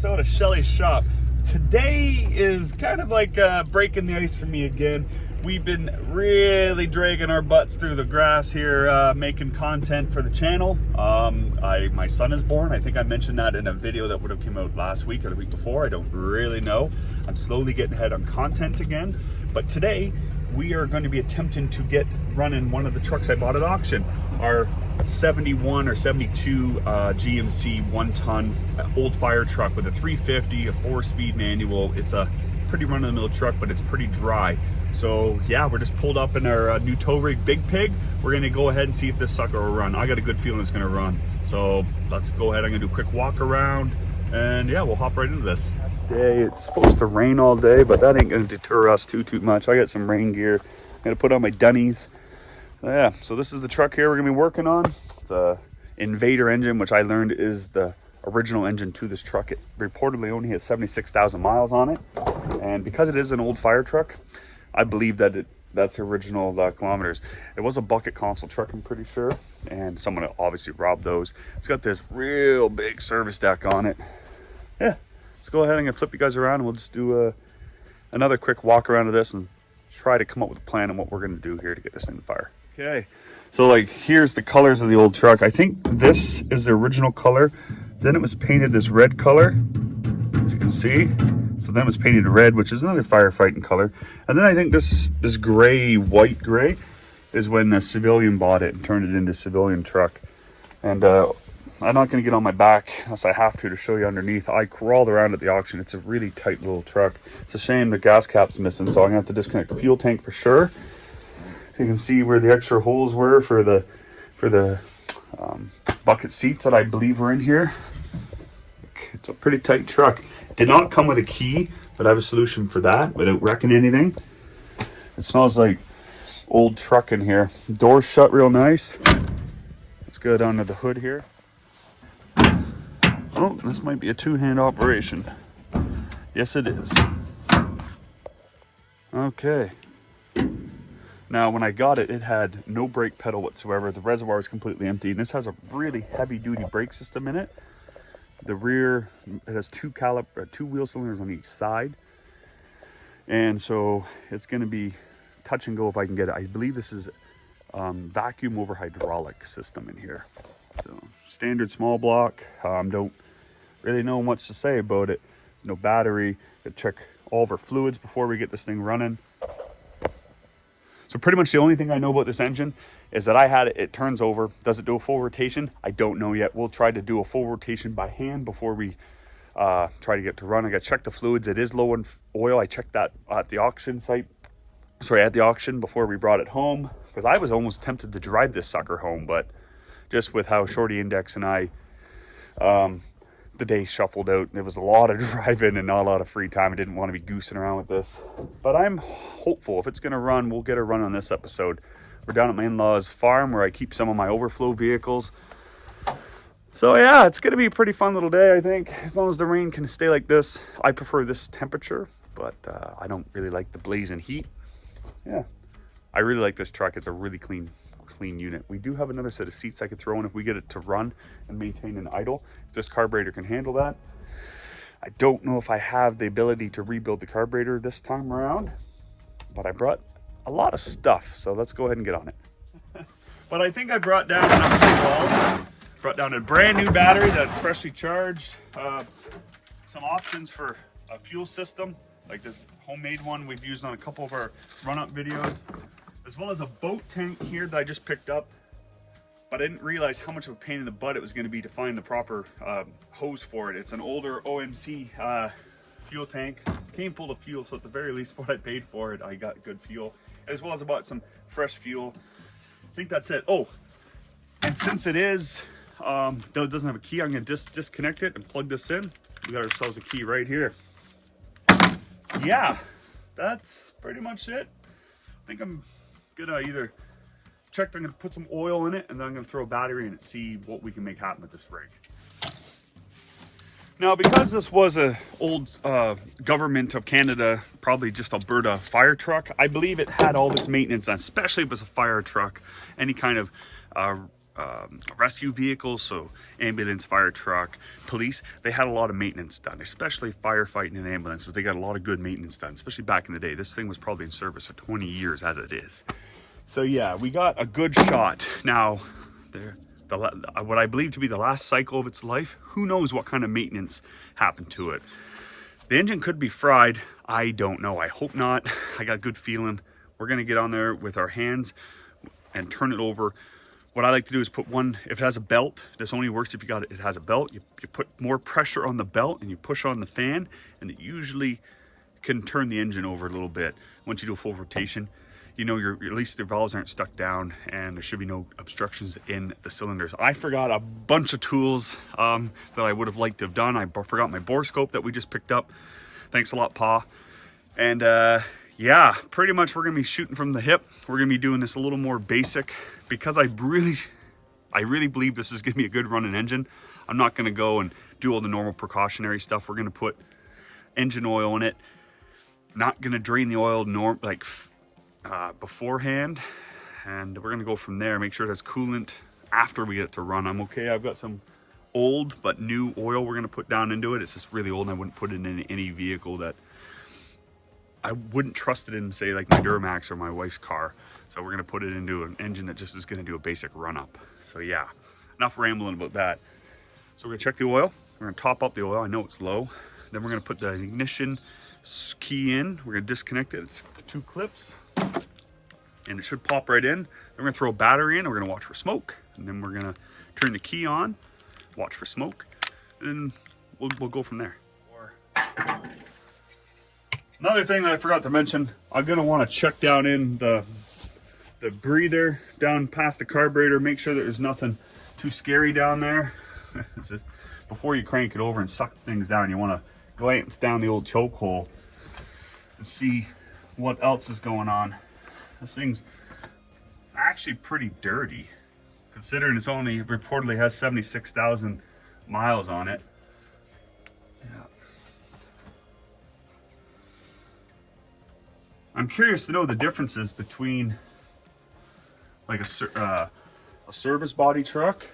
course out of Schelly's shop. Today is kind of like breaking the ice for me again. We've been really dragging our butts through the grass here, making content for the channel. My son is born. I think I mentioned that in a video that would have come out last week or the week before. I don't really know. I'm slowly getting ahead on content again. But today, we are going to be attempting to get running one of the trucks I bought at auction. Our 71 or 72 GMC 1-ton old fire truck with a 350, a 4-speed manual. It's a pretty run-of-the-mill truck, but it's pretty dry. So yeah, we're just pulled up in our new tow rig Big Pig. We're gonna go ahead and see if this sucker will run. I got a good feeling it's gonna run. So let's go ahead. I'm gonna do a quick walk around and yeah, we'll hop right into this. Next day, it's supposed to rain all day, but that ain't gonna deter us too much. I got some rain gear. I'm gonna put on my dunnies. Yeah, so this is the truck here we're gonna be working on. It's a Invader engine, which I learned is the original engine to this truck. It reportedly only has 76,000 miles on it. And because it is an old fire truck, I believe that that's original kilometers. It was a bucket console truck, I'm pretty sure, and someone obviously robbed those. It's got this real big service deck on it. Yeah, let's go ahead and I'm gonna flip you guys around and we'll just do another quick walk around of this and try to come up with a plan on what we're gonna do here to get this thing to fire. Okay, so like here's the colors of the old truck. I think this is the original color. Then it was painted this red color, as you can see. So then it was painted red, which is another firefighting color. And then I think this gray, white gray, is when a civilian bought it and turned it into a civilian truck. And I'm not gonna get on my back unless I have to show you underneath. I crawled around at the auction. It's a really tight little truck. It's a shame the gas cap's missing, so I'm gonna have to disconnect the fuel tank for sure. You can see where the extra holes were for the bucket seats that I believe were in here. It's a pretty tight truck. Did not come with a key, but I have a solution for that without wrecking anything. It smells like old truck in here. Doors shut real nice. Let's go down to the hood here. Oh, this might be a two-hand operation. Yes, it is. Okay. Now, when I got it, it had no brake pedal whatsoever. The reservoir is completely empty, and this has a really heavy-duty brake system in it. The rear, it has two wheel cylinders on each side. And so it's going to be touch and go if I can get it. I believe this is vacuum over hydraulic system in here. So standard small block. Don't really know much to say about it. There's no battery. Got to check all of our fluids before we get this thing running. So pretty much the only thing I know about this engine is that I had it, it turns over. Does it do a full rotation? I don't know yet. We'll try to do a full rotation by hand before we try to get to run. I got to check the fluids. It is low in oil. I checked that at the auction site. Sorry, at the auction before we brought it home. Because I was almost tempted to drive this sucker home, but just with how Shorty Index and I, the day shuffled out. There was a lot of driving and not a lot of free time. I didn't want to be goosing around with this. But I'm hopeful if it's going to run, we'll get a run on this episode. We're down at my in-laws farm where I keep some of my overflow vehicles. So yeah, it's going to be a pretty fun little day, I think. As long as the rain can stay like this. I prefer this temperature, but I don't really like the blazing heat. Yeah, I really like this truck. It's a really clean unit. We do have another set of seats I could throw in if we get it to run and maintain an idle. This carburetor can handle that. I don't know if I have the ability to rebuild the carburetor this time around, but I brought a lot of stuff, so let's go ahead and get on it. But I think I brought down enough fuel. Brought down a brand new battery that's freshly charged. Some options for a fuel system, like this homemade one we've used on a couple of our run-up videos, as well as a boat tank here that I just picked up. But I didn't realize how much of a pain in the butt it was going to be to find the proper hose for it. It's an older OMC fuel tank. Came full of fuel, so at the very least what I paid for it, I got good fuel. As well as I bought some fresh fuel. I think that's it. Oh, and since it is, doesn't have a key, I'm going to disconnect it and plug this in. We got ourselves a key right here. Yeah, that's pretty much it. I think I'm gonna either check, I'm gonna put some oil in it, and then I'm gonna throw a battery in it, see what we can make happen with this rig. Now, because this was a old government of Canada, probably just Alberta fire truck, I believe it had all its maintenance, and especially if it was a fire truck, any kind of rescue vehicles, so ambulance, fire truck, police. They had a lot of maintenance done, especially firefighting and ambulances. They got a lot of good maintenance done, especially back in the day. This thing was probably in service for 20 years as it is. So yeah, we got a good shot. Now, what I believe to be the last cycle of its life, who knows what kind of maintenance happened to it. The engine could be fried. I don't know. I hope not. I got a good feeling. We're gonna get on there with our hands and turn it over. What I like to do is put one, if it has a belt, this only works if it has a belt. You put more pressure on the belt and you push on the fan, and it usually can turn the engine over a little bit. Once you do a full rotation, you know, at least the valves aren't stuck down and there should be no obstructions in the cylinders. I forgot a bunch of tools that I would have liked to have done. I forgot my bore scope that we just picked up. Thanks a lot, Pa. And yeah, pretty much we're gonna be shooting from the hip. We're gonna be doing this a little more basic because I really believe this is gonna be a good running engine. I'm not gonna go and do all the normal precautionary stuff. We're gonna put engine oil in it. Not gonna drain the oil beforehand, and we're gonna go from there. Make sure it has coolant after we get it to run. I'm okay. I've got some old but new oil we're gonna put down into it. It's just really old and I wouldn't put it in any vehicle that I wouldn't trust it in, say like my Duramax or my wife's car. So we're gonna put it into an engine that just is gonna do a basic run up. So yeah, enough rambling about that. So we're gonna check the oil. We're gonna top up the oil. I know it's low. Then we're gonna put the ignition key in. We're gonna disconnect it. It's 2 clips and it should pop right in. Then we're gonna throw a battery in and we're gonna watch for smoke. And then we're gonna turn the key on, watch for smoke, and we'll go from there. Another thing that I forgot to mention, I'm gonna want to check down in the breather down past the carburetor, make sure that there's nothing too scary down there. Before you crank it over and suck things down, you want to glance down the old choke hole and see what else is going on. This thing's actually pretty dirty, considering it's only reportedly has 76,000 miles on it. Yeah. I'm curious to know the differences between like a service body truck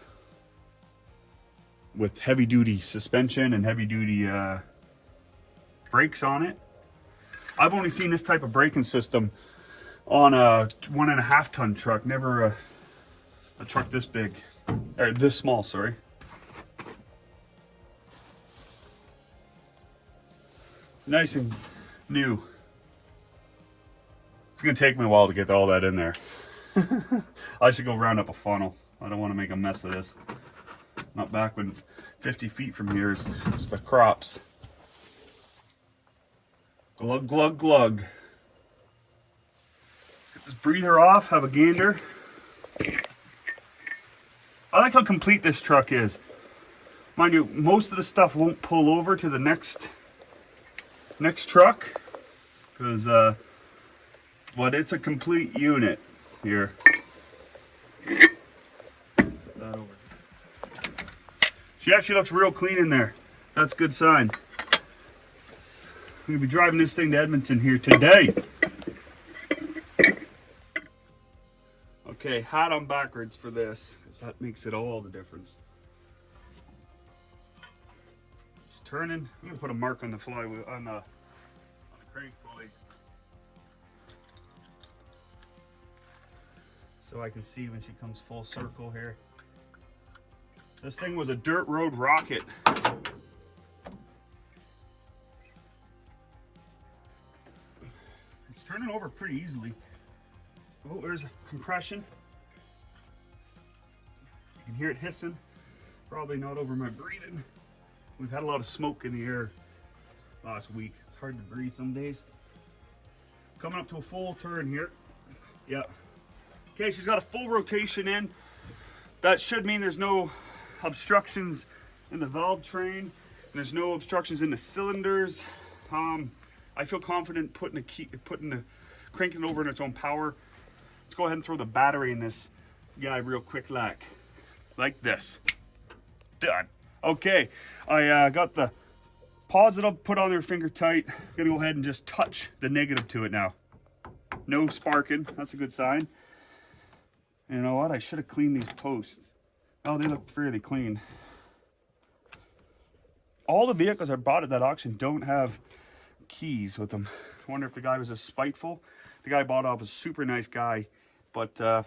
with heavy duty suspension and heavy duty brakes on it. I've only seen this type of braking system on a 1.5 ton truck, never a truck this big, or this small, sorry. Nice and new. It's gonna take me a while to get all that in there. I should go round up a funnel. I don't want to make a mess of this. Not back when 50 feet from here is the crops. Glug, glug, glug. Let's get this breather off, have a gander. I like how complete this truck is. Mind you, most of the stuff won't pull over to the next truck, because but it's a complete unit here. Set that over. She actually looks real clean in there. That's a good sign. I'm gonna be driving this thing to Edmonton here today. Okay, hat on backwards for this, because that makes it all the difference. She's turning. I'm gonna put a mark on the flywheel, on the crank pulley, so I can see when she comes full circle here. This thing was a dirt road rocket. It's turning over pretty easily. Oh, there's a compression. You can hear it hissing. Probably not over my breathing. We've had a lot of smoke in the air last week. It's hard to breathe some days. Coming up to a full turn here. Yeah. Okay, she's got a full rotation in. That should mean there's no obstructions in the valve train, and there's no obstructions in the cylinders. I feel confident putting cranking it over in its own power. Let's go ahead and throw the battery in this guy real quick, like this. Done. Okay, I got the positive put on there finger tight. Gonna go ahead and just touch the negative to it now. No sparking, that's a good sign. You know what, I should have cleaned these posts. Oh, they look fairly clean. All the vehicles I bought at that auction don't have keys with them. I wonder if the guy was just spiteful. The guy I bought off was a super nice guy, but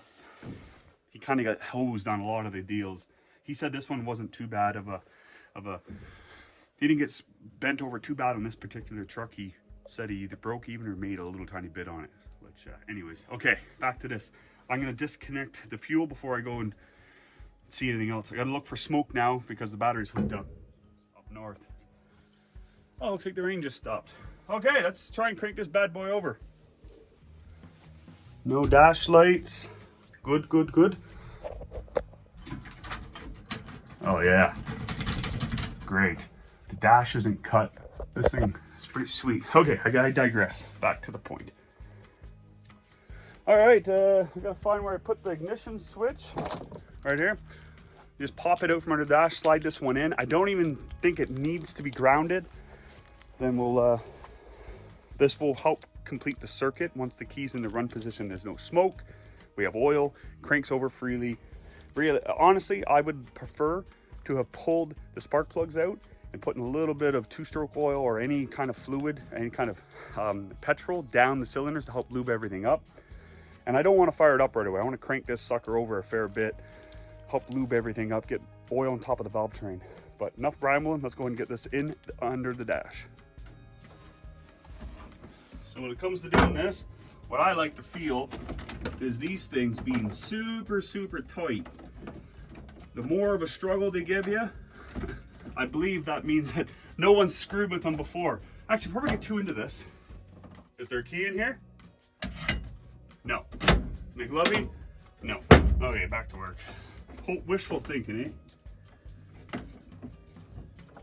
he kind of got hosed on a lot of the deals. He said this one wasn't too bad of a, he didn't get bent over too bad on this particular truck. He said he either broke even or made a little tiny bit on it. Which, anyways, okay, back to this. I'm gonna disconnect the fuel before I go and see anything else. I gotta look for smoke now because the battery's hooked up north. Oh, looks like the rain just stopped. Okay, let's try and crank this bad boy over. No dash lights. Good, good, good. Oh yeah. Great. The dash isn't cut. This thing is pretty sweet. Okay, I digress. Back to the point. Alright, I gotta find where I put the ignition switch. Right here. Just pop it out from under the dash, slide this one in. I don't even think it needs to be grounded. Then we'll, this will help complete the circuit. Once the key's in the run position, there's no smoke. We have oil, cranks over freely. Really, honestly, I would prefer to have pulled the spark plugs out and put in a little bit of two-stroke oil or any kind of fluid, any kind of petrol down the cylinders to help lube everything up. And I don't want to fire it up right away. I want to crank this sucker over a fair bit, help lube everything up, get oil on top of the valve train. But enough rambling, let's go ahead and get this in under the dash. So when it comes to doing this, what I like to feel is these things being super, super tight. The more of a struggle they give you, I believe that means that no one's screwed with them before. Actually, before we get too into this, is there a key in here? No. McLovey? No. Okay, back to work. Wishful thinking, eh?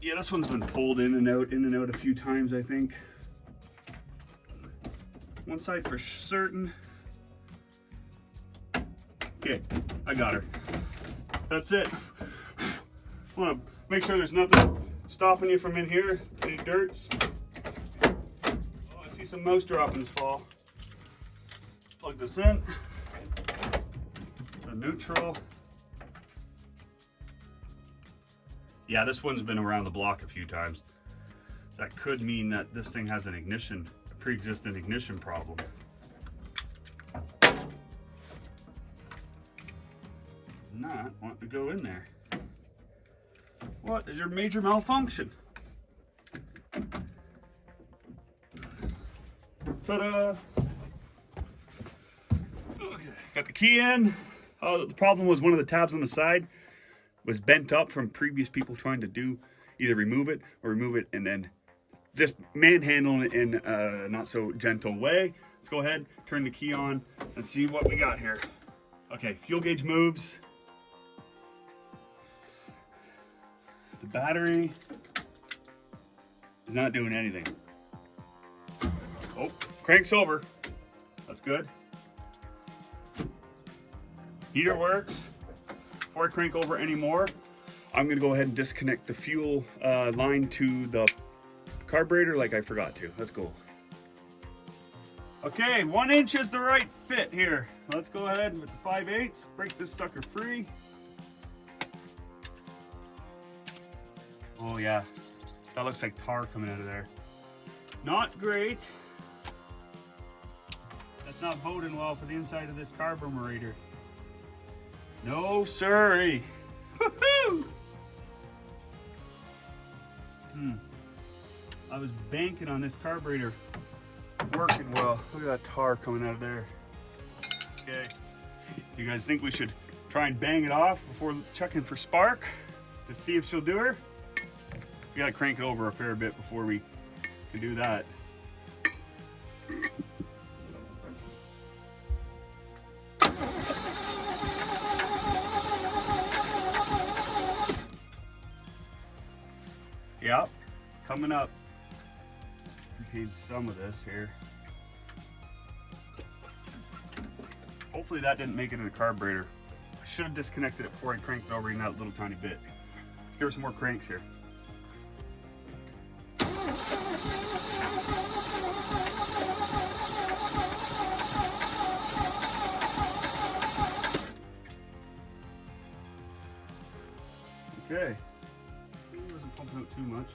Yeah, this one's been pulled in and out a few times, I think. One side for certain. Okay, I got her. That's it. I want to make sure there's nothing stopping you from in here. Any dirts. Oh, I see some mouse droppings fall. Plug this in. The neutral. Yeah, this one's been around the block a few times. That could mean that this thing has an ignition, a pre-existing ignition problem. Not want to go in there. What is your major malfunction? Ta-da! Okay, got the key in. The problem was one of the tabs on the side was bent up from previous people trying to do either remove it and then just manhandling it in a not so gentle way. Let's go ahead, turn the key on and see what we got here. Okay, fuel gauge moves. The battery is not doing anything. Oh, cranks over. That's good. Heater works. Before I crank over anymore, I'm gonna go ahead and disconnect the fuel line to the carburetor like I forgot to. Let's go. Okay, 1 inch is the right fit here. Let's go ahead with the 5/8, break this sucker free. Oh yeah, that looks like tar coming out of there. Not great. That's not boding well for the inside of this carburetor. No siree. Woohoo! I was banking on this carburetor working well. Look at that tar coming out of there. Okay, you guys think we should try and bang it off before checking for spark to see if she'll do her? We gotta crank it over a fair bit before we can do that. Yep, coming up. Contains some of this here. Hopefully that didn't make it in the carburetor. I should have disconnected it before I cranked it over in that little tiny bit. Give her some more cranks here. Okay. It wasn't pumping out too much.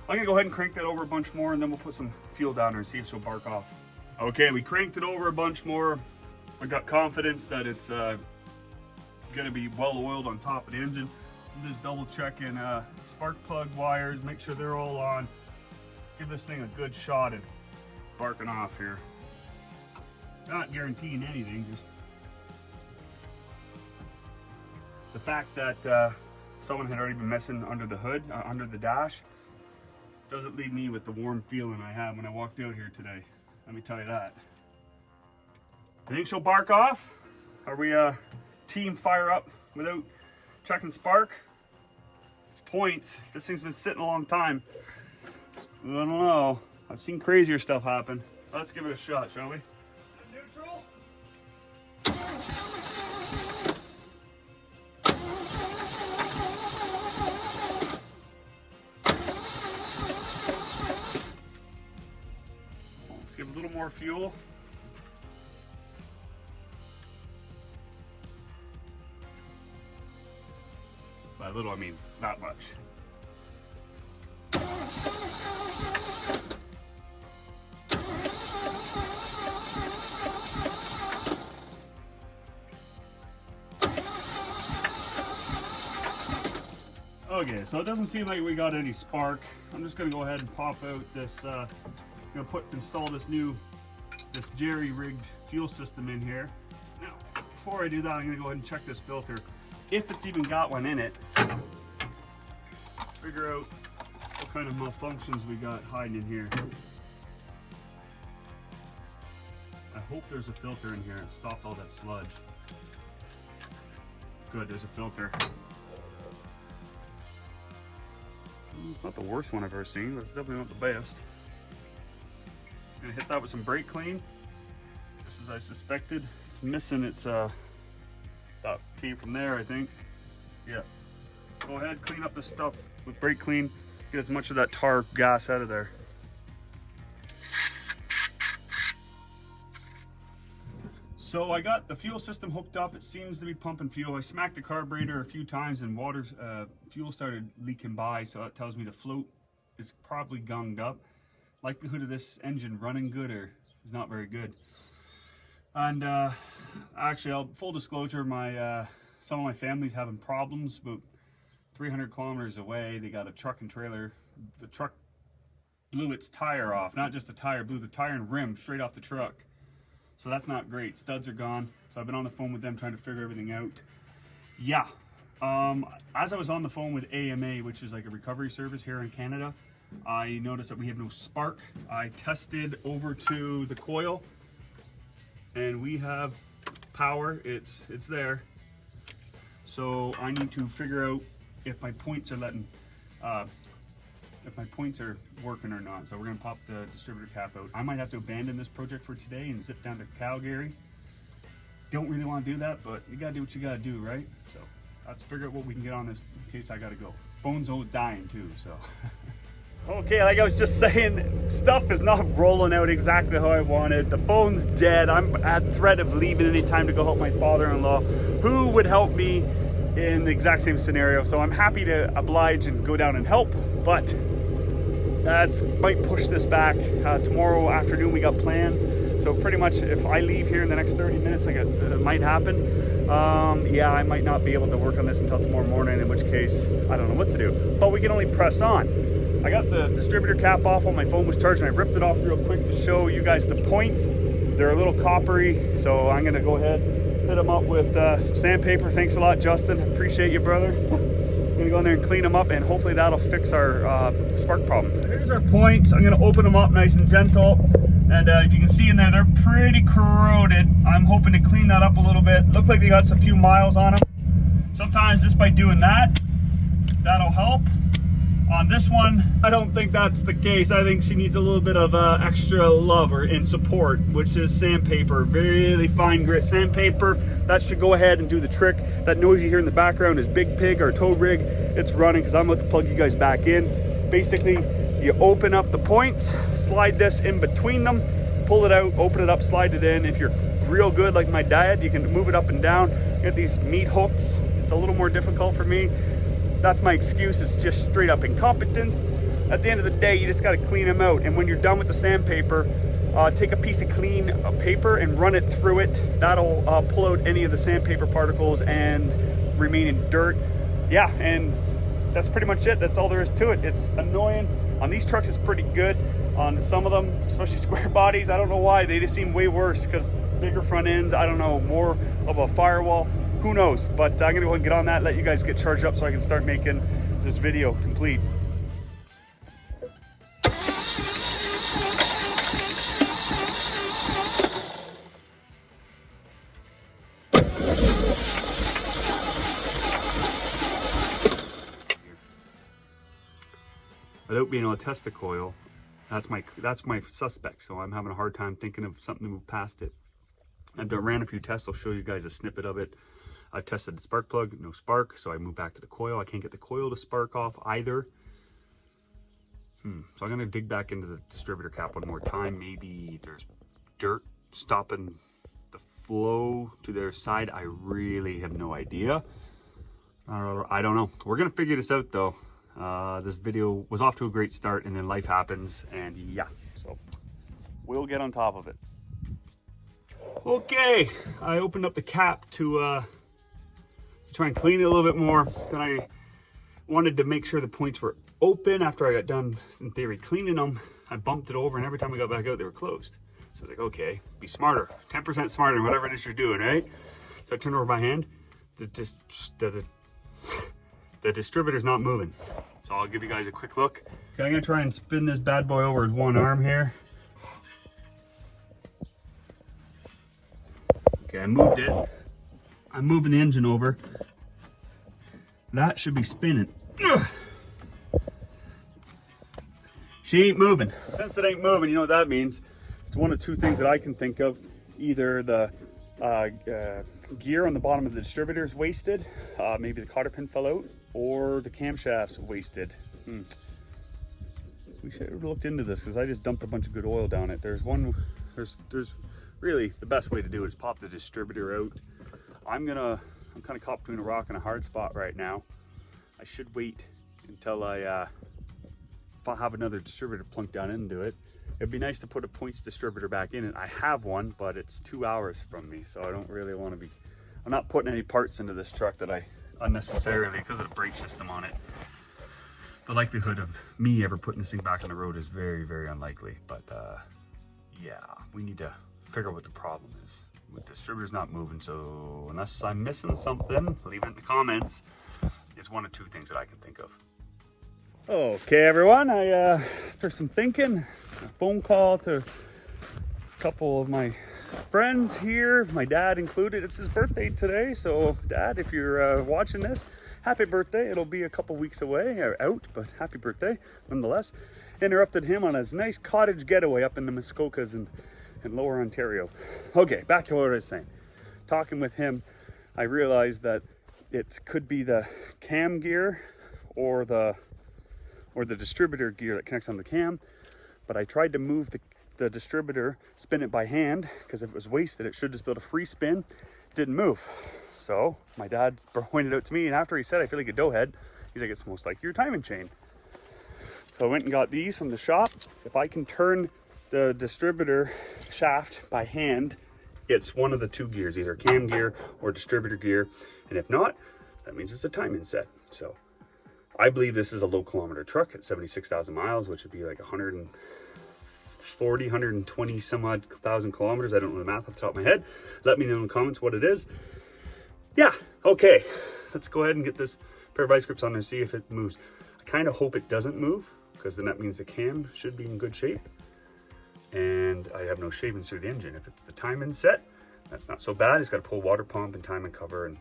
I'm gonna go ahead and crank that over a bunch more, and then we'll put some fuel down there and see if she'll bark off. Okay, we cranked it over a bunch more. I got confidence that it's gonna be well oiled on top of the engine. I'm just double checking spark plug wires, make sure they're all on. Give this thing a good shot at barking off here. Not guaranteeing anything, just the fact that someone had already been messing under the hood, under the dash, doesn't leave me with the warm feeling I had when I walked out here today. Let me tell you that. I think she'll bark off. Are we team fire up without checking spark? It's points. This thing's been sitting a long time. I don't know. I've seen crazier stuff happen. Let's give it a shot, shall we? Neutral. Let's give a little more fuel. By little, I mean not much. Okay, so it doesn't seem like we got any spark. I'm just gonna go ahead and pop out this, install this jerry-rigged fuel system in here. Now, before I do that, I'm gonna go ahead and check this filter, if it's even got one in it. Figure out what kind of malfunctions we got hiding in here. I hope there's a filter in here and stopped all that sludge. Good, there's a filter. It's not the worst one I've ever seen, but it's definitely not the best. I'm gonna hit that with some brake clean, just as I suspected. It's missing its that came from there, I think. Yeah. Go ahead, clean up this stuff with brake clean, get as much of that tar gas out of there. So I got the fuel system hooked up. It seems to be pumping fuel. I smacked the carburetor a few times and fuel started leaking by, so that tells me the float is probably gunged up. Likelihood of this engine running good is not very good. And actually, full disclosure, some of my family's having problems, but 300 kilometers away, they got a truck and trailer. The truck blew its tire off. Not just the tire, blew the tire and rim straight off the truck. So that's not great. Studs are gone. So I've been on the phone with them trying to figure everything out. Yeah. As I was on the phone with AMA, which is like a recovery service here in Canada, I noticed that we have no spark. I tested over to the coil and we have power. It's there. So I need to figure out if my points are working or not. So we're gonna pop the distributor cap out. I might have to abandon this project for today and zip down to Calgary. Don't really want to do that, but you gotta do what you gotta do, right? So let's figure out what we can get on this in case I gotta go. Phone's always dying too, so. Okay, like I was just saying, stuff is not rolling out exactly how I wanted. The phone's dead. I'm at threat of leaving any time to go help my father-in-law, who would help me in the exact same scenario. So I'm happy to oblige and go down and help, but that might push this back. Tomorrow afternoon we got plans. So pretty much if I leave here in the next 30 minutes, like it might happen. Yeah, I might not be able to work on this until tomorrow morning, in which case, I don't know what to do. But we can only press on. I got the distributor cap off while my phone was charging. I ripped it off real quick to show you guys the points. They're a little coppery, so I'm gonna go ahead, hit them up with some sandpaper. Thanks a lot, Justin. Appreciate you, brother. I'm gonna go in there and clean them up, and hopefully that'll fix our spark problem. Here's our points. I'm gonna open them up nice and gentle. And if you can see in there, they're pretty corroded. I'm hoping to clean that up a little bit. Look like they got a few miles on them. Sometimes just by doing that, that'll help. On this one, I don't think that's the case. I think she needs a little bit of extra love and support, which is sandpaper, really fine grit sandpaper. That should go ahead and do the trick. That noise you hear in the background is Big Pig, our tow rig. It's running because I'm about to plug you guys back in. Basically, you open up the points, slide this in between them, pull it out, open it up, slide it in. If you're real good like my dad, you can move it up and down. Get these meat hooks, It's a little more difficult for me. That's my excuse. It's just straight up incompetence. At the end of the day, you just got to clean them out. And when you're done with the sandpaper, take a piece of clean paper and run it through it. That'll pull out any of the sandpaper particles and remaining dirt. Yeah, and that's pretty much it. That's all there is to it. It's annoying. On these trucks, it's pretty good. On some of them, especially square bodies, I don't know why, they just seem way worse because bigger front ends, I don't know, more of a firewall, who knows. But I'm gonna go ahead and get on that, let you guys get charged up so I can start making this video complete. Without being able to test the coil, that's my suspect, so I'm having a hard time thinking of something to move past it. I've ran a few tests. I'll show you guys a snippet of it. I tested the spark plug, no spark, so I moved back to the coil. I can't get the coil to spark off either. So I'm gonna dig back into the distributor cap one more time. Maybe there's dirt stopping the flow to their side. I really have no idea. I don't know. We're gonna figure this out though. This video was off to a great start and then life happens, and yeah, so we'll get on top of it. Okay, I opened up the cap to try and clean it a little bit more. Then I wanted to make sure the points were open after I got done, in theory, cleaning them. I bumped it over, and every time I got back out, they were closed. So I was like, okay, be smarter, 10% smarter in whatever it is you're doing, right? So I turned over by hand. The distributor's not moving. So I'll give you guys a quick look. Okay, I'm gonna try and spin this bad boy over with one arm here. Okay, I moved it. I'm moving the engine over. That should be spinning. Ugh. She ain't moving. Since it ain't moving, you know what that means. It's one of two things that I can think of. Either the gear on the bottom of the distributor is wasted, maybe the cotter pin fell out, or the camshaft's wasted. We should have looked into this because I just dumped a bunch of good oil down it. There's really the best way to do it is pop the distributor out. I'm kind of caught between a rock and a hard spot right now. I should wait until if I have another distributor plunked down into it. It'd be nice to put a points distributor back in it. I have one, but it's 2 hours from me, so I don't really want to be, I'm not putting any parts into this truck that I unnecessarily, because of the brake system on it. The likelihood of me ever putting this thing back on the road is very, very unlikely. But yeah, we need to figure out what the problem is. The distributor's not moving, so unless I'm missing something, leave it in the comments. It's one of two things that I can think of. Okay, everyone, after some thinking, a phone call to a couple of my friends here, my dad included. It's his birthday today, so Dad, if you're watching this, happy birthday. It'll be a couple weeks away, or out, but happy birthday nonetheless. Interrupted him on his nice cottage getaway up in the Muskokas in Lower Ontario. Okay, back to what I was saying. Talking with him, I realized that it could be the cam gear or the distributor gear that connects on the cam, but I tried to move the distributor, spin it by hand, because if it was wasted, it should just build a free spin. It didn't move. So my dad pointed out to me, and after he said, I feel like a doughhead, he's like, it's most like your timing chain. So I went and got these from the shop. If I can turn the distributor shaft by hand, it's one of the two gears, either cam gear or distributor gear. And if not, that means it's a timing set. So I believe this is a low kilometer truck at 76,000 miles, which would be like 140, 120 some odd thousand kilometers. I don't know the math off the top of my head. Let me know in the comments what it is. Yeah, okay. Let's go ahead and get this pair of vice grips on there and see if it moves. I kind of hope it doesn't move, because then that means the cam should be in good shape. And I have no shavings through the engine. If it's the timing set, that's not so bad. It's got to pull water pump and timing cover and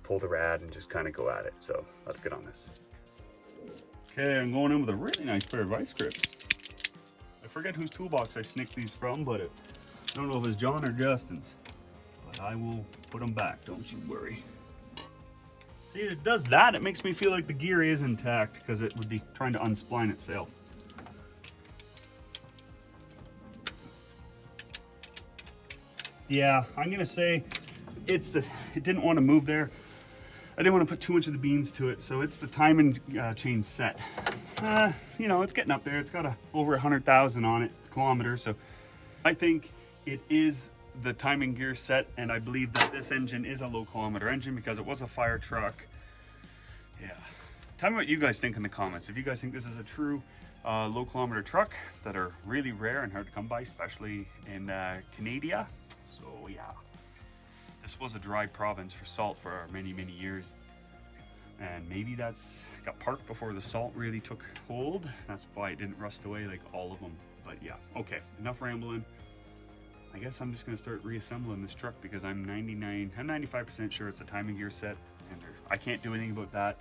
pull the rad and just kind of go at it. So let's get on this. Okay, I'm going in with a really nice pair of vice grips. I forget whose toolbox I snicked these from, but I don't know if it's John or Justin's. But I will put them back, don't you worry. See, it does that. It makes me feel like the gear is intact, because it would be trying to unspline itself. Yeah, I'm gonna say it didn't want to move there. I didn't want to put too much of the beans to it, so it's the timing chain set. You know, it's getting up there. It's got over 100,000 on it, kilometers, so I think it is the timing gear set, and I believe that this engine is a low kilometer engine because it was a fire truck. Yeah. Tell me what you guys think in the comments. If you guys think this is a true low kilometer truck that are really rare and hard to come by, especially in Canada. So yeah, this was a dry province for salt for many years, and maybe that's got parked before the salt really took hold. That's why it didn't rust away like all of them. But yeah, okay, enough rambling. I guess I'm just gonna start reassembling this truck because I'm 95% sure it's a timing gear set, and I can't do anything about that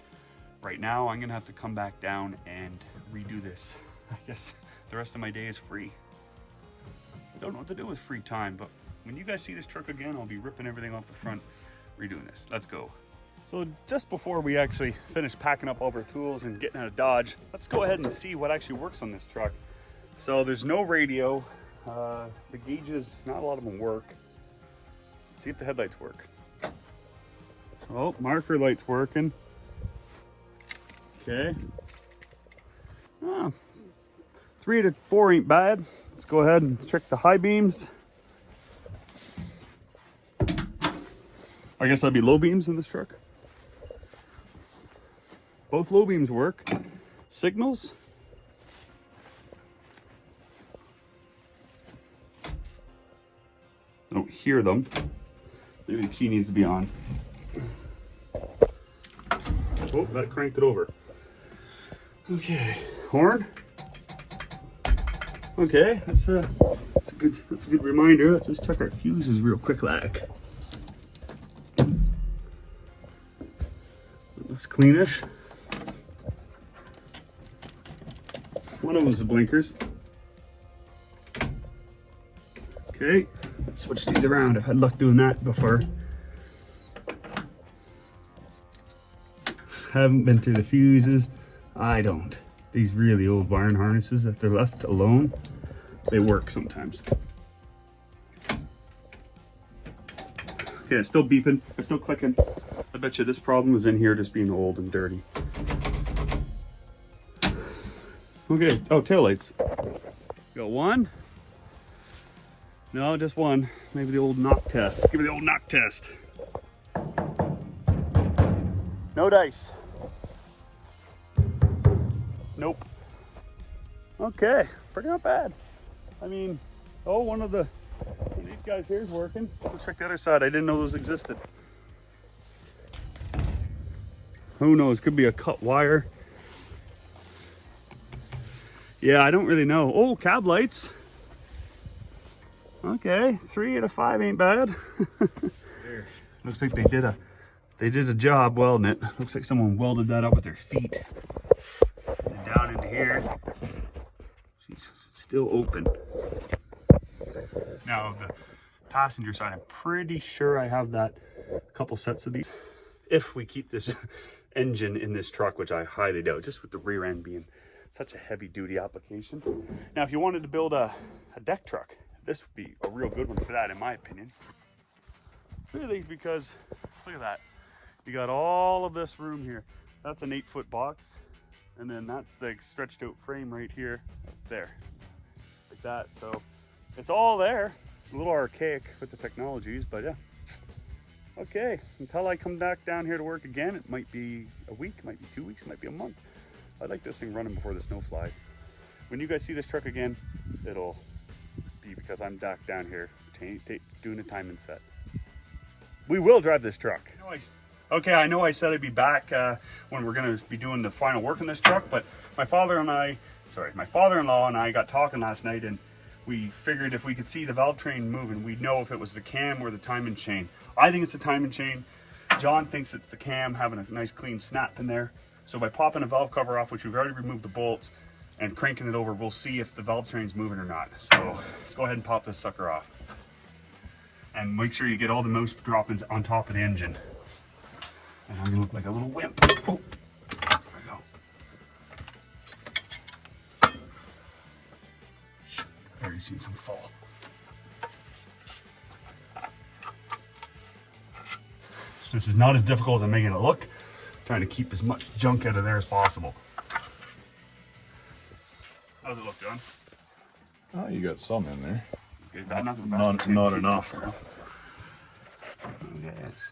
right now. I'm gonna have to come back down and redo this. I guess the rest of my day is free. I don't know what to do with free time, but when you guys see this truck again, I'll be ripping everything off the front, redoing this. Let's go. So just before we actually finish packing up all of our tools and getting out of Dodge, let's go ahead and see what actually works on this truck. So there's no radio. The gauges, not a lot of them work. See if the headlights work. Oh, marker light's working. Okay. 3 to 4 ain't bad. Let's go ahead and check the high beams. I guess that'd be low beams in this truck. Both low beams work. Signals. I don't hear them. Maybe the key needs to be on. Oh, that cranked it over. Okay, horn. Okay, that's a good reminder. Let's just check our fuses real quick, like. It looks cleanish. One of them is the blinkers. Okay, let's switch these around. I've had luck doing that before. Haven't been through the fuses. I don't. These really old wiring harnesses, if they're left alone, they work sometimes. Okay, it's still beeping. It's still clicking. I bet you this problem is in here just being old and dirty. Okay, oh, taillights. Got one. No, just one. Maybe the old knock test. Give me the old knock test. No dice. Nope. Okay, pretty not bad. I mean, oh, one of these guys here is working. Let's check the other side. I didn't know those existed. Who knows? Could be a cut wire. Yeah, I don't really know. Oh, cab lights. Okay, 3 out of 5 ain't bad. Looks like they did a job welding it. Looks like someone welded that up with their feet. And down into here. She's still open. Now the passenger side, I'm pretty sure I have that couple sets of these. If we keep this engine in this truck, which I highly doubt, just with the rear end being such a heavy duty application. Now, if you wanted to build a deck truck, this would be a real good one for that, in my opinion. Really, because look at that. You got all of this room here. That's an 8-foot box. And then that's the stretched out frame right here, there, like that. So it's all there. A little archaic with the technologies, but yeah. Okay, until I come back down here to work again, it might be a week, might be 2 weeks, might be a month. I'd like this thing running before the snow flies. When you guys see this truck again, it'll be because I'm back down here doing a timing set. We will drive this truck. Okay, I know I said I'd be back when we're gonna be doing the final work on this truck, but my father-in-law and I got talking last night, and we figured if we could see the valve train moving, we'd know if it was the cam or the timing chain. I think it's the timing chain. John thinks it's the cam having a nice clean snap in there. So by popping a valve cover off, which we've already removed the bolts, and cranking it over, we'll see if the valve train's moving or not. So let's go ahead and pop this sucker off. And make sure you get all the mouse droppings on top of the engine. And I'm gonna look like a little wimp. Oh, there we go. I already seen some fall. This is not as difficult as I'm making it look. I'm trying to keep as much junk out of there as possible. How does it look, John? Oh, you got some in there. Okay, not enough. Yes.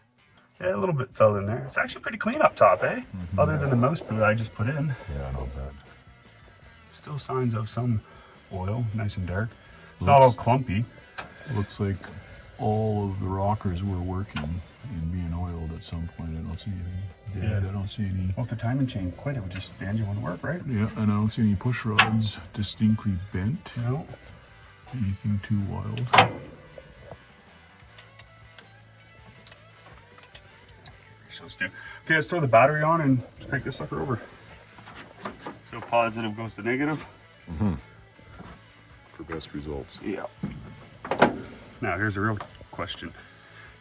Yeah, a little bit fell in there. It's actually pretty clean up top, eh? Other than the mouse poo that I just put in. Yeah, not bad. Still signs of some oil, nice and dark. It's not all clumpy. Looks like all of the rockers were working and being oiled at some point. I don't see anything dead. I don't see any. Well, if the timing chain quit, it would just the engine wouldn't work, right? Yeah, and I don't see any push rods distinctly bent. No. Anything too wild. Okay, let's throw the battery on and let's crank this sucker over. So positive goes to negative. For best results. Yeah. Now here's the real question.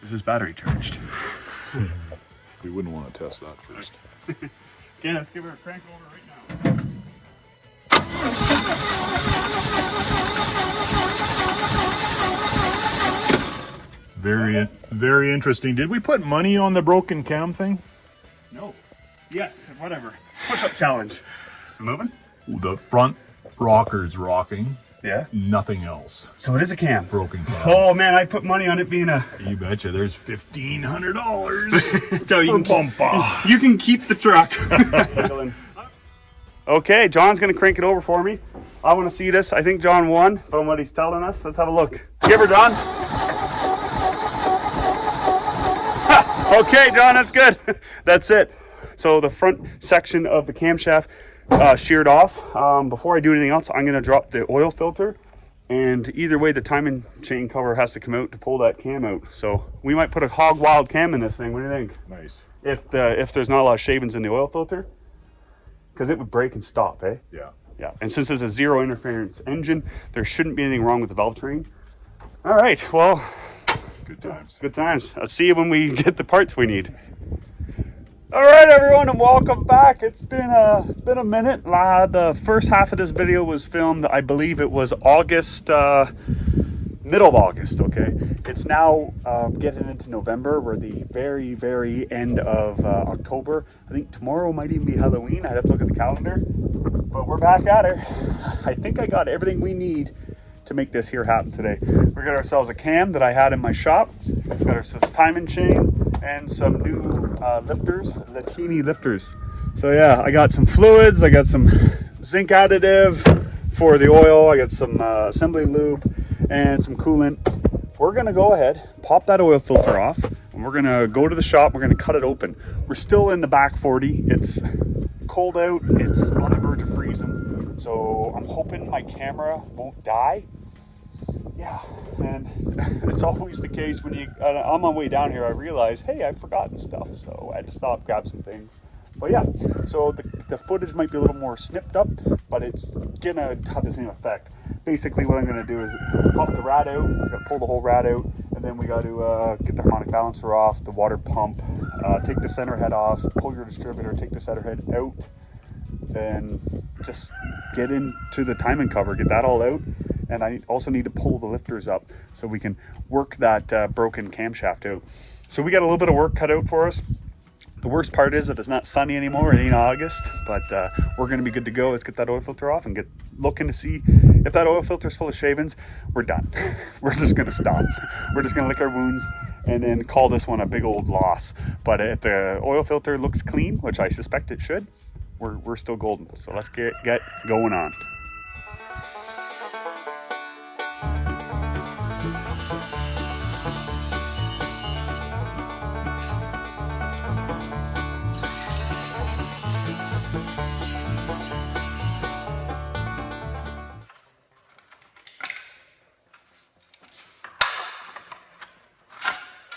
Is this battery charged? We wouldn't want to test that first. Okay, let's give her a crank over right now. Very interesting. Did we put money on the broken cam thing? No. Yes, whatever. Push-up challenge. Is it moving? The front rocker's rocking. Yeah. Nothing else. So it is a cam. Broken cam. Oh man, I put money on it being a... You betcha. There's $1,500 so you can keep the truck. Okay, John's gonna crank it over for me. I want to see this. I think John won from what he's telling us. Let's have a look. Give her, John. Okay, John, that's good. That's it. So the front section of the camshaft sheared off. Before I do anything else, I'm going to drop the oil filter. And either way, the timing chain cover has to come out to pull that cam out. So we might put a hog wild cam in this thing. What do you think? Nice. If there's not a lot of shavings in the oil filter, because it would break and stop, eh? Yeah. Yeah. And since it's a zero interference engine, there shouldn't be anything wrong with the valve train. All right. Well. Good times. Good times. I'll see you when we get the parts we need. All right, everyone, and welcome back. It's been a minute. The first half of this video was filmed, I believe it was August, middle of August. Okay, it's now getting into November. We're the very, very end of October. I think tomorrow might even be Halloween. I'd have to look at the calendar, but we're back at it. I think I got everything we need to make this here happen today. We got ourselves a cam that I had in my shop. We got ourselves timing chain and some new lifters, the teeny lifters. So yeah, I got some fluids, I got some zinc additive for the oil, I got some assembly lube and some coolant. We're gonna go ahead, pop that oil filter off, and we're gonna go to the shop, we're gonna cut it open. We're still in the back 40, it's cold out, it's on the verge of freezing. So I'm hoping my camera won't die. Yeah, and it's always the case when on my way down here, I realized, hey, I've forgotten stuff. So I had to stop, grab some things. But yeah, so the footage might be a little more snipped up, but it's gonna have the same effect. Basically what I'm gonna do is pop the rad out, pull the whole rad out, and then we got to get the harmonic balancer off, the water pump, take the center head off, pull your distributor, take the center head out, and just get into the timing cover, get that all out. And I also need to pull the lifters up so we can work that broken camshaft out. So we got a little bit of work cut out for us. The worst part is that it's not sunny anymore. It ain't August, but we're gonna be good to go. Let's get that oil filter off and get looking to see if that oil filter is full of shavings. We're done. We're just gonna stop. We're just gonna lick our wounds and then call this one a big old loss. But if the oil filter looks clean, which I suspect it should, we're still golden. So let's get going on.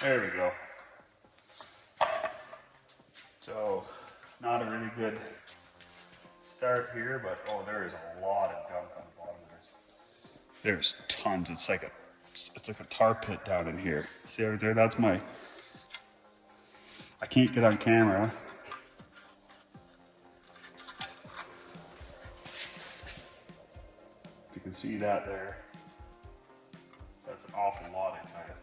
There we go. So, not a really good start here, but oh, there is a lot of gunk on the bottom of this. There's tons. It's like a tar pit down in here. See over there? That's my. I can't get on camera. You can see that there. That's an awful lot of kind of.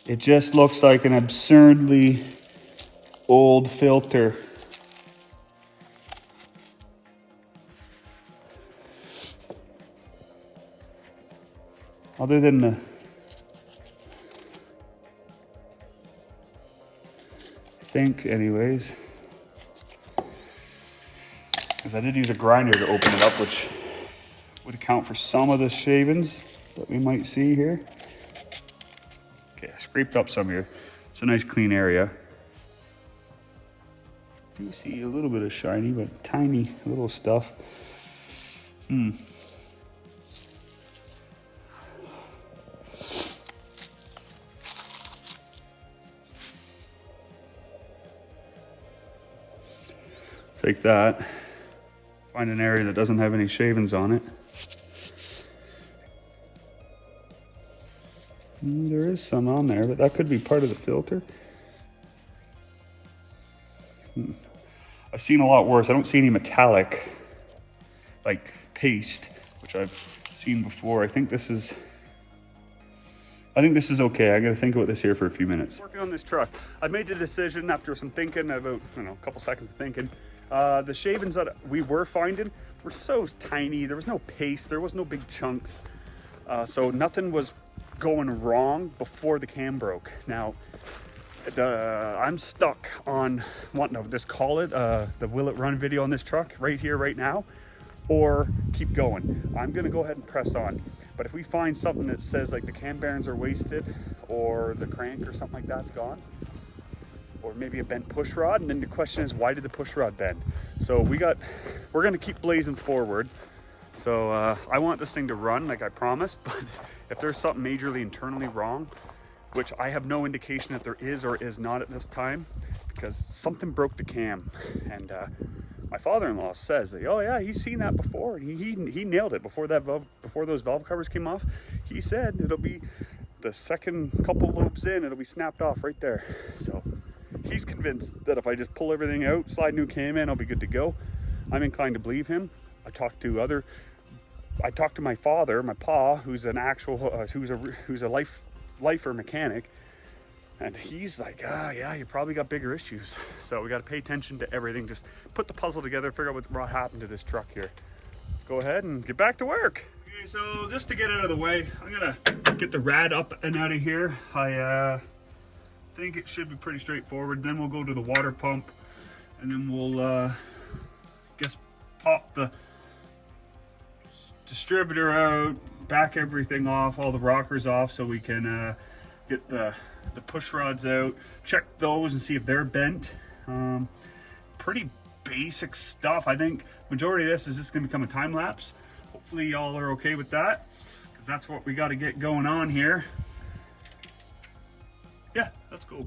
It just looks like an absurdly old filter. Other than the anyways, because I did use a grinder to open it up, which would account for some of the shavings that we might see here. Okay, I scraped up some here. It's a nice clean area. You see a little bit of shiny, but tiny little stuff. Take that, find an area that doesn't have any shavings on it. There is some on there, but that could be part of the filter. I've seen a lot worse. I don't see any metallic, like paste, which I've seen before. I think this is okay. I gotta think about this here for a few minutes. Working on this truck, I made the decision after some thinking, about a couple seconds of thinking. The shavings that we were finding were so tiny. There was no paste, there was no big chunks. So nothing was going wrong before the cam broke. Now, I'm stuck on wanting to just call it the will it run video on this truck right here, right now, or keep going. I'm gonna go ahead and press on. But if we find something that says like the cam bearings are wasted or the crank or something like that's gone, or maybe a bent push rod, and then the question is, why did the push rod bend? So we're gonna keep blazing forward. So I want this thing to run like I promised, but if there's something majorly internally wrong, which I have no indication that there is or is not at this time, because something broke the cam. And my father-in-law says that, oh yeah, he's seen that before. He nailed it before those valve covers came off. He said it'll be the second couple loops in, it'll be snapped off right there. So he's convinced that if I just pull everything out, slide new cam in, I'll be good to go. I'm inclined to believe him. I talked to my father, my pa, who's an actual, who's a lifer mechanic, and he's like, yeah, you probably got bigger issues. So we got to pay attention to everything. Just put the puzzle together, figure out what happened to this truck here. Let's go ahead and get back to work. Okay, so just to get out of the way, I'm gonna get the rad up and out of here. I think it should be pretty straightforward. Then we'll go to the water pump, and then we'll pop the distributor out, back everything off, all the rockers off, so we can get the push rods out, check those and see if they're bent. Pretty basic stuff. I think majority of this is just gonna become a time lapse. Hopefully y'all are okay with that, because that's what we got to get going on here. Yeah, let's go.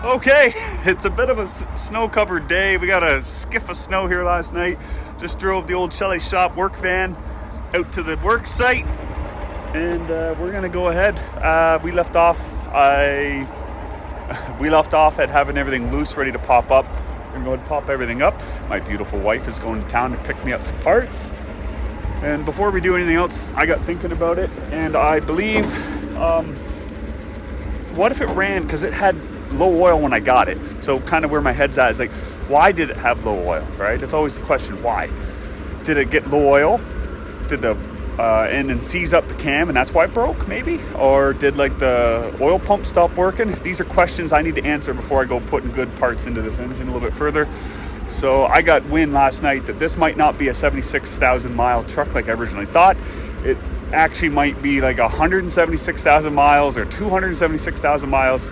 Okay, it's a bit of a snow-covered day. We got a skiff of snow here last night. Just drove the old Schelly shop work van out to the work site, and we're gonna go ahead. We left off at having everything loose, ready to pop up. We're gonna go ahead and pop everything up. My beautiful wife is going to town to pick me up some parts. And before we do anything else, I got thinking about it, and I believe, what if it ran, because it had low oil when I got it. So kind of where my head's at is like, why did it have low oil, right? It's always the question, why? Did it get low oil? Did the and then seize up the cam and that's why it broke, maybe? Or did like the oil pump stop working? These are questions I need to answer before I go putting good parts into this engine a little bit further. So I got wind last night that this might not be a 76,000 mile truck like I originally thought. It actually might be like 176,000 miles or 276,000 miles.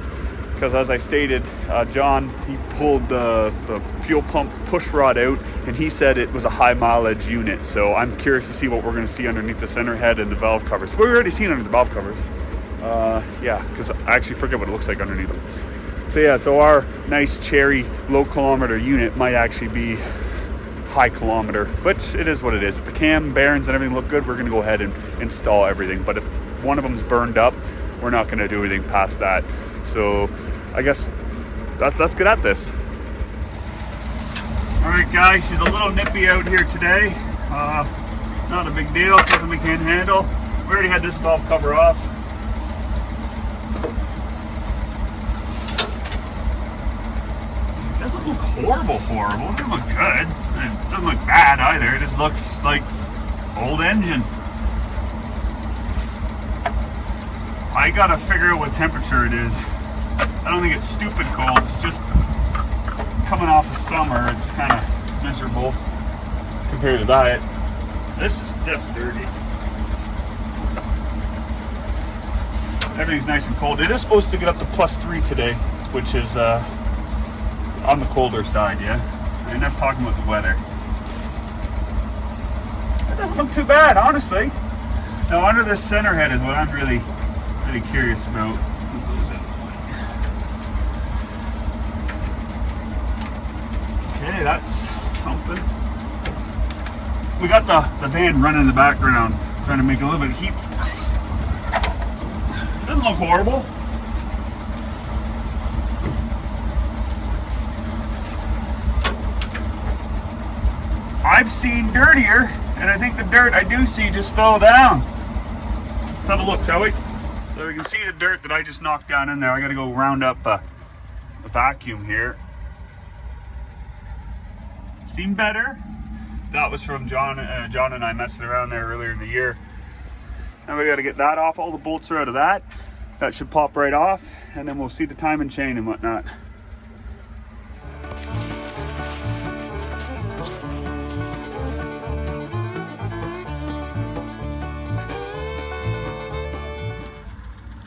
Because as I stated, John, he pulled the fuel pump push rod out, and he said it was a high mileage unit. So I'm curious to see what we're going to see underneath the center head and the valve covers. We've already seen under the valve covers. Yeah, because I actually forget what it looks like underneath them. So yeah, so our nice cherry low kilometer unit might actually be high kilometer, but it is what it is. If the cam bearings and everything look good, we're gonna go ahead and install everything. But if one of them's burned up, we're not gonna do anything past that. So I guess let's get at this. All right, guys, she's a little nippy out here today. Not a big deal, something we can't handle. We already had this valve cover off. It doesn't look horrible. It doesn't look good. It doesn't look bad either. It just looks like old engine. I gotta figure out what temperature it is. I don't think it's stupid cold. It's just coming off of summer. It's kind of miserable compared to that. This is just dirty. Everything's nice and cold. It is supposed to get up to +3 today, which is on the colder side, yeah? Enough talking about the weather. It doesn't look too bad, honestly. Now, under this center head is what I'm really curious about. Okay, that's something. We got the van running in the background, trying to make a little bit of heat for us. It doesn't look horrible. I've seen dirtier, and I think the dirt I do see just fell down. Let's have a look, shall we? So we can see the dirt that I just knocked down in there. I gotta go round up a vacuum here. Seemed better. That was from John and I messing around there earlier in the year. Now we gotta get that off. All the bolts are out of that. That should pop right off, and then we'll see the timing chain and whatnot.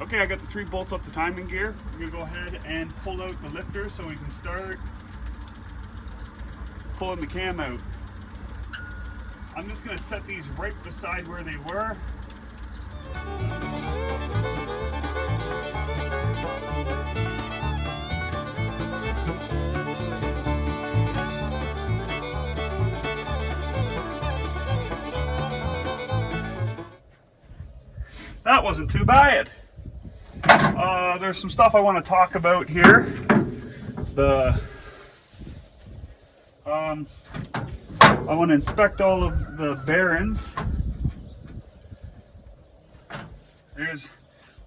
Okay, I got the 3 bolts off the timing gear. We're gonna go ahead and pull out the lifter so we can start pulling the cam out. I'm just gonna set these right beside where they were. That wasn't too bad. There's some stuff I want to talk about here. I want to inspect all of the bearings. There's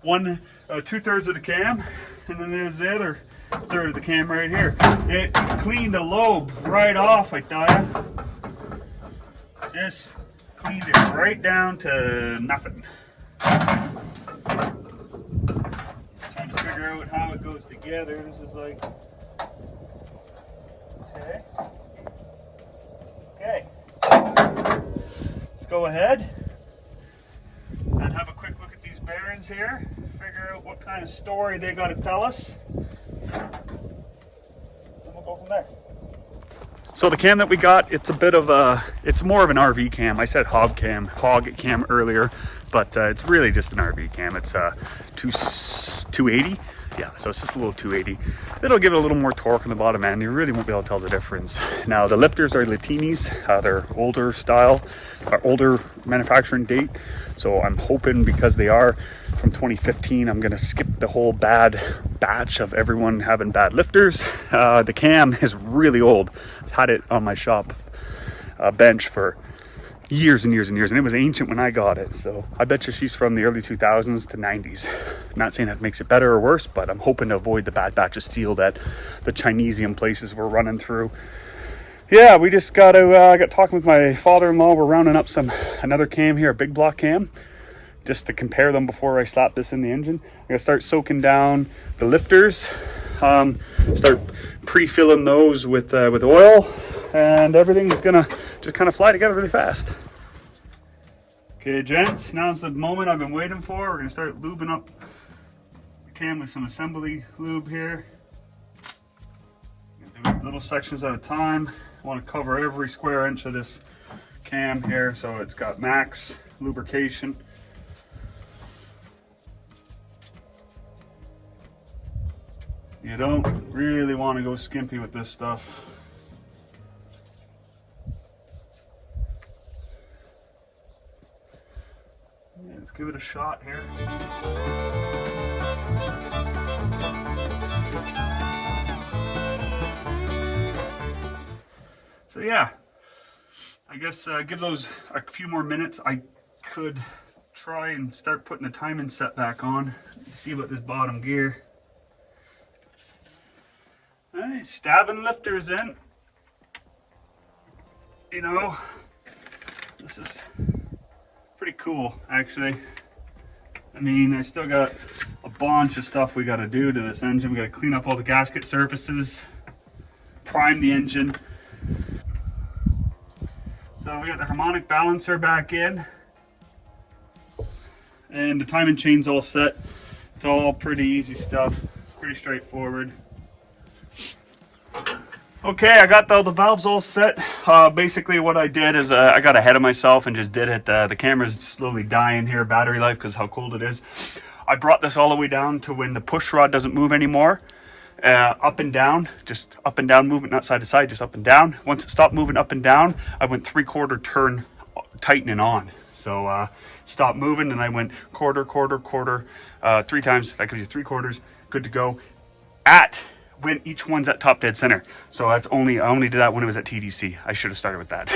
one, 2/3 of the cam, and then there's the other third of the cam right here. It cleaned a lobe right off, I tell ya. Just cleaned it right down to nothing. Trying to figure out how it goes together. This is like, okay. Let's go ahead and have a quick look at these bearings here. Figure out what kind of story they got to tell us. And we'll go from there. So the cam that we got, it's a bit of a, it's more of an RV cam. I said hog cam earlier, but it's really just an RV cam. It's a 280. Yeah, so it's just a little 280. It'll give it a little more torque on the bottom end. You really won't be able to tell the difference. Now the lifters are Latinis. They're older style, older manufacturing date. So I'm hoping, because they are from 2015, I'm gonna skip the whole bad batch of everyone having bad lifters. The cam is really old. I've had it on my shop bench for years and years and years, and it was ancient when I got it. So I bet you she's from the early 2000s to 90s. Not saying that makes it better or worse, but I'm hoping to avoid the bad batch of steel that the Chinesium places were running through. Yeah, we just got talking with my father-in-law. We're rounding up another cam here, a big block cam, just to compare them before I slap this in the engine. I'm gonna start soaking down the lifters, start pre-filling those with oil, and everything's gonna just kind of fly together really fast. Okay, gents, now's the moment I've been waiting for. We're gonna start lubing up the cam with some assembly lube here. Do little sections at a time. I want to cover every square inch of this cam here, so it's got max lubrication. You don't really want to go skimpy with this stuff. Yeah, let's give it a shot here. So yeah, I guess give those a few more minutes. I could try and start putting the timing set back on. See about this bottom gear. Alright, stabbing lifters in. You know, this is pretty cool actually. I mean, I still got a bunch of stuff we got to do to this engine. We got to clean up all the gasket surfaces, prime the engine. So we got the harmonic balancer back in, and the timing chain's all set. It's all pretty easy stuff, pretty straightforward. Okay, I got all the valves all set. Basically what I did is I got ahead of myself and just did it. The camera's slowly dying here, battery life, because how cold it is. I brought this all the way down to when the push rod doesn't move anymore. Up and down, just up and down movement, not side to side, just up and down. Once it stopped moving up and down, I went 3/4 turn tightening on. So stopped moving, and I went quarter, 3 times. That gives you 3/4, good to go. At when each one's at top dead center. So that's I only did that when it was at TDC. I should have started with that.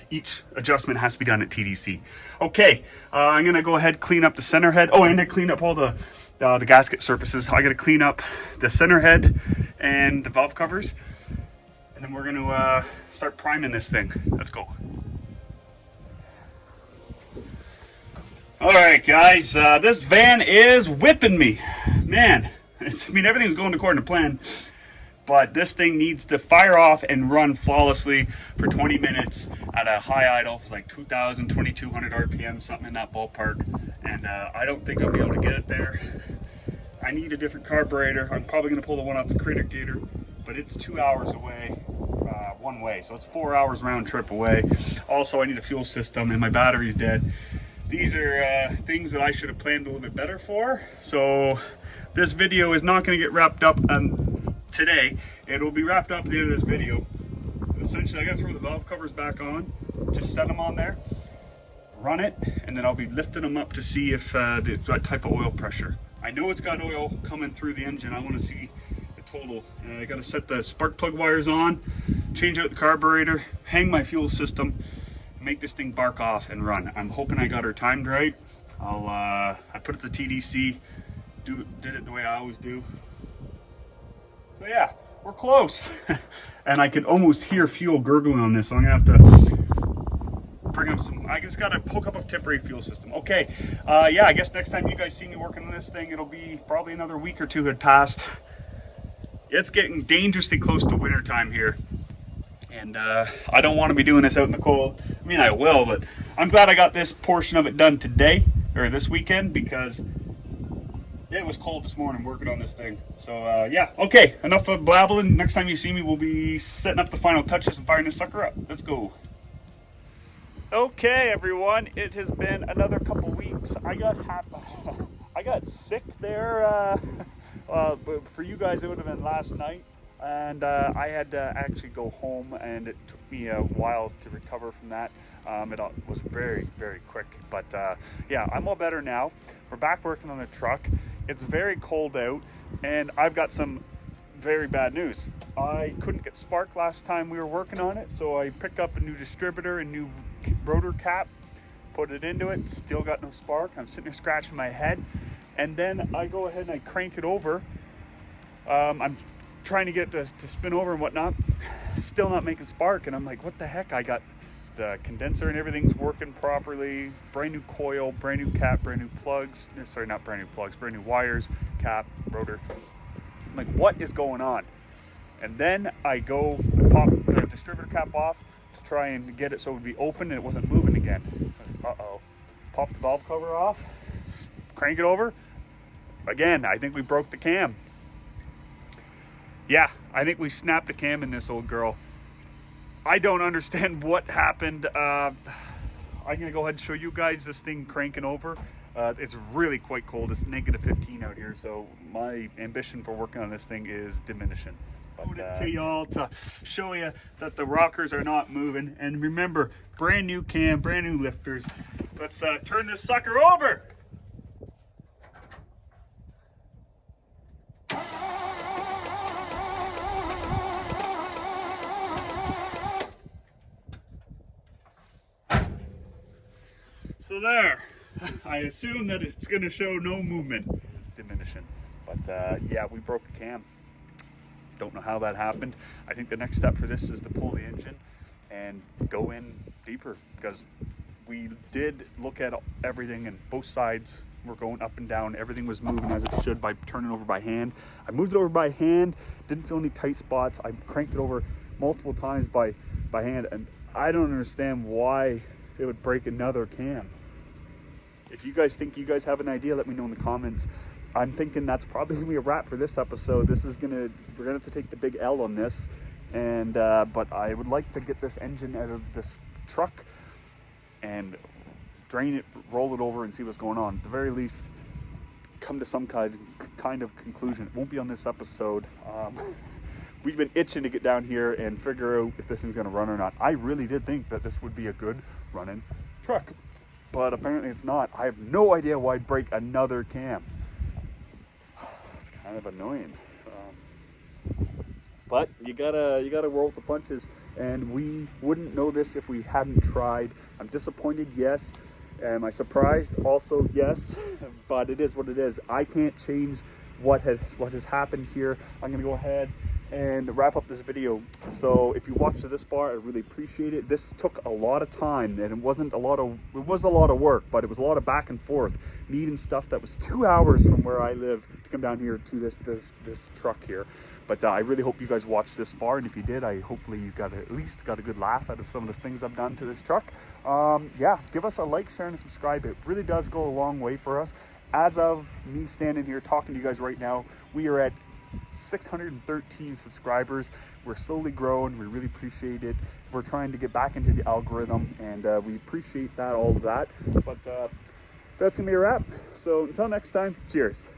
Each adjustment has to be done at TDC. Okay, I'm gonna go ahead, clean up the center head. Oh, and I clean up all the gasket surfaces. I gotta clean up the center head and the valve covers, and then we're gonna start priming this thing. Let's go. All right, guys, this van is whipping me, man. I mean, everything's going according to plan, but this thing needs to fire off and run flawlessly for 20 minutes at a high idle, like 2,000, 2,200 RPM, something in that ballpark. And I don't think I'll be able to get it there. I need a different carburetor. I'm probably going to pull the one off the Critter Gator, but it's 2 hours away, one way. So it's 4 hours round trip away. Also, I need a fuel system, and my battery's dead. These are things that I should have planned a little bit better for. So this video is not going to get wrapped up today. It will be wrapped up at the end of this video. Essentially, I got to throw the valve covers back on, just set them on there, run it, and then I'll be lifting them up to see if they've got type of oil pressure. I know it's got oil coming through the engine. I want to see the total. I got to set the spark plug wires on, change out the carburetor, hang my fuel system, make this thing bark off and run. I'm hoping I got her timed right. I put it to TDC. Did it the way I always do. So yeah, we're close. And I can almost hear fuel gurgling on this, so I'm gonna have to bring up some, I just gotta hook up a temporary fuel system. Okay, yeah, I guess next time you guys see me working on this thing, it'll be probably another week or two had passed. It's getting dangerously close to winter time here. And I don't want to be doing this out in the cold. I mean, I will, but I'm glad I got this portion of it done today, or this weekend, because it was cold this morning working on this thing. So yeah, okay, enough of blabbling. Next time you see me, we'll be setting up the final touches and firing this sucker up. Let's go. Okay, everyone, it has been another couple weeks. I got sick there. For you guys, it would have been last night. And I had to actually go home, and it took me a while to recover from that. It was very, very quick. But yeah, I'm all better now. We're back working on the truck. It's very cold out, and I've got some very bad news. I couldn't get spark last time we were working on it, so I picked up a new distributor, a new rotor cap, put it into it, still got no spark. I'm sitting there scratching my head, and then I go ahead and I crank it over. I'm trying to get it to spin over and whatnot, still not making spark, and I'm like, what the heck? I got the condenser and everything's working properly, brand new coil, brand new cap, brand new plugs, sorry, not brand new plugs, brand new wires, cap, rotor. I'm like, what is going on? And then I go pop the distributor cap off to try and get it so it would be open, and it wasn't moving again. Uh-oh. Pop the valve cover off, crank it over. Again, I think we broke the cam. Yeah, I think we snapped the cam in this old girl. I don't understand what happened. I'm gonna go ahead and show you guys this thing cranking over. It's really quite cold. It's -15 out here, so my ambition for working on this thing is diminishing. But, to y'all to show you that the rockers are not moving. And remember, brand new cam, brand new lifters. Let's turn this sucker over. So there, I assume that it's going to show no movement. It's diminishing. But yeah, we broke the cam. Don't know how that happened. I think the next step for this is to pull the engine and go in deeper, because we did look at everything and both sides were going up and down. Everything was moving as it should by turning over by hand. I moved it over by hand, didn't feel any tight spots. I cranked it over multiple times by hand, and I don't understand why it would break another cam. If you guys think you guys have an idea, let me know in the comments. I'm thinking that's probably gonna be a wrap for this episode. We're gonna have to take the big L on this, and but I would like to get this engine out of this truck and drain it, roll it over, and see what's going on. At the very least, come to some kind of conclusion. It won't be on this episode. We've been itching to get down here and figure out if this thing's gonna run or not. I really did think that this would be a good running truck, but apparently it's not. I have no idea why I'd break another cam. It's kind of annoying. But you gotta roll with the punches, and we wouldn't know this if we hadn't tried. I'm disappointed, yes. Am I surprised? Also, yes. But it is what it is. I can't change what has happened here. I'm gonna go ahead and wrap up this video. So if you watched to this far, I really appreciate it. This took a lot of time, and it was a lot of work, but it was a lot of back and forth, needing stuff that was 2 hours from where I live to come down here to this truck here. But I really hope you guys watched this far, and if you did, hopefully you at least got a good laugh out of some of the things I've done to this truck. Yeah, give us a like, share, and subscribe. It really does go a long way for us. As of me standing here talking to you guys right now, we are at 613 subscribers. We're slowly growing. We really appreciate it. We're trying to get back into the algorithm, and we appreciate all of that. But that's gonna be a wrap. So until next time, cheers.